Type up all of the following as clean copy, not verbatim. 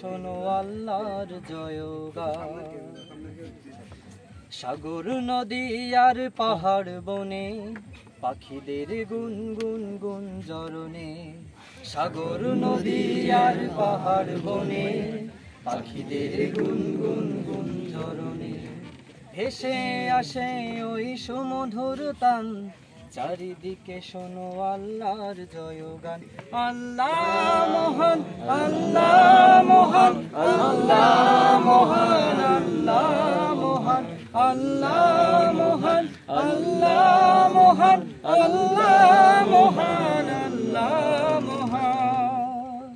শোনো আল্লাহর জয়গান। সাগর নদী আর পাহাড় বনে পাখিদের গুনগুন গুঞ্জরণে, সাগর নদী আর পাহাড় বনে পাখিদের গুনগুন গুঞ্জরণে, ভেসে আসে ওই সুমধুর তান, চারিদিকে শোনো আল্লাহর জয়গান। আল্লাহ মহান, আল্লাহ মহান, আল্লাহ মহান, আল্লাহ মহান, আল্লাহ মহান, আল্লাহ মহান, আল্লাহ মহান, আল্লাহ মহান।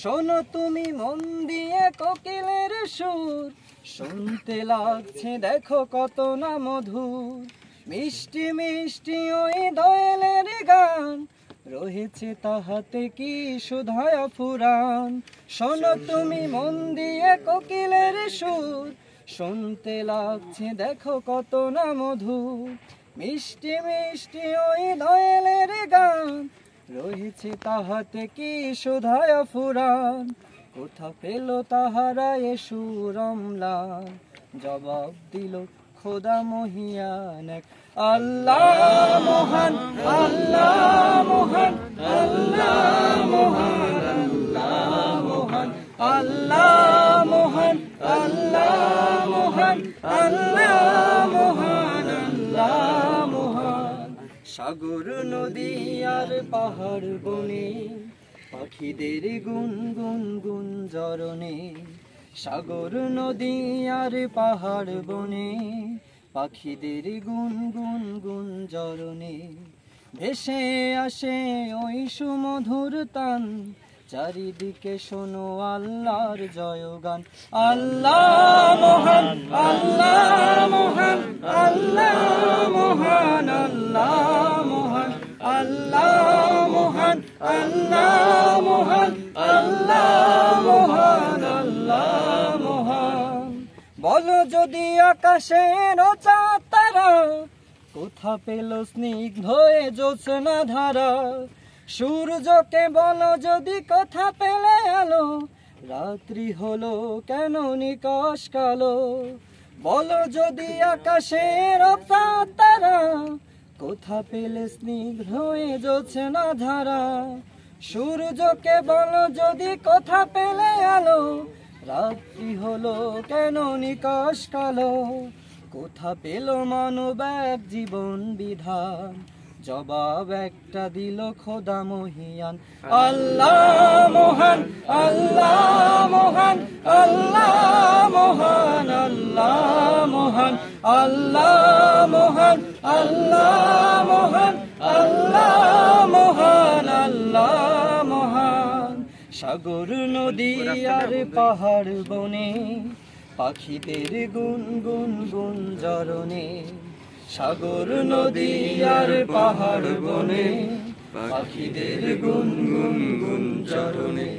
শোনো তুমি মন দিয়ে কোকিলের সুর, শুনতে লাগছে দেখো কত না মধুর, মিষ্টি মিষ্টি ওই দোয়েলের গান, রয়েছে তাহাতে কি সুধায় ফুরান। শোনো তুমি মন দিয়ে কোকিলের সুর, শুনতে লাগছে দেখো কত না মধুর, মিষ্টি মিষ্টি ওই দোয়েলের গান, রয়েছে তাহাতে কি সুধায় ফুরান। কোথা পেল তাহারা এ সুর অম্লান, জবাব দিল খোদা মহিয়ান এক। আল্লাহ মহান, আল্লাহ মহান, আল্লাহ মহান, আল্লাহ মহান, আল্লাহ মহান, আল্লাহ মহান, আল্লাহ মহান, আল্লাহ মহান। সাগর নদী আর পাহাড় বনে পাখিদের গুনগুন গুঞ্জরণে, সাগর নদী আর পাহাড় বনে পাখিদের গুনগুন গুঞ্জরণে, ভেসে আসে ওই সুমধুর তান, চারিদিকে শোনো আল্লাহর জয়গান। আল্লাহ মহান, আল্লাহ মহান, আল্লাহ মহান, আল্লাহ মহান, আল্লাহ মহান, আল্লাহ মহান, আল্লাহ মহান, আল্লাহ মহান। বলো যদি আকাশের চাঁদ তারা, কোথা পেল স্নিগ্ধ এ জ্যোৎস্না ধারা, সূর্যকে বলো যদি কোথা পেলে আলো, রাত্রি হলো কেন নিকশ কালো। বলো যদি আকাশের চাঁদ তারা, কোথা পেলে স্নিগ্ধ এ জ্যোৎস্না ধারা, সূর্যকে বলো যদি কোথা পেলে আলো, রাত্রি হলো কেন নিকশ কালো। কোথা পেল মানব এক জীবন বিধান, জবাব একটা দিল খোদা মহিয়ান। আল্লাহ মহান, আল্লাহ মহান, আল্লাহ মহান, আল্লাহ মহান, আল্লাহ মহান, আল্লাহ মহান, আল্লাহ মহান, আল্লাহ মহান। সাগর নদী আর পাহাড় বনে পাখিদের গুনগুন গুঞ্জরণে, সাগর নদী আর পাহাড় বনে পাখিদের গুনগুন গুঞ্জরণে,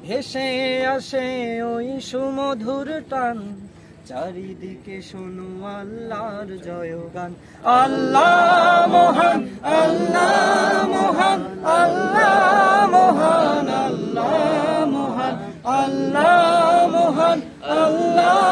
ভেসে আসে ওই সুমধুর টান, চারিদিকে শোনো আল্লাহর জয়গান। আল্লাহ মহান, আল্লাহ মহান, আল্লাহ মহান, আল্লাহ মহান, আল্লাহ মহান, আল্লাহ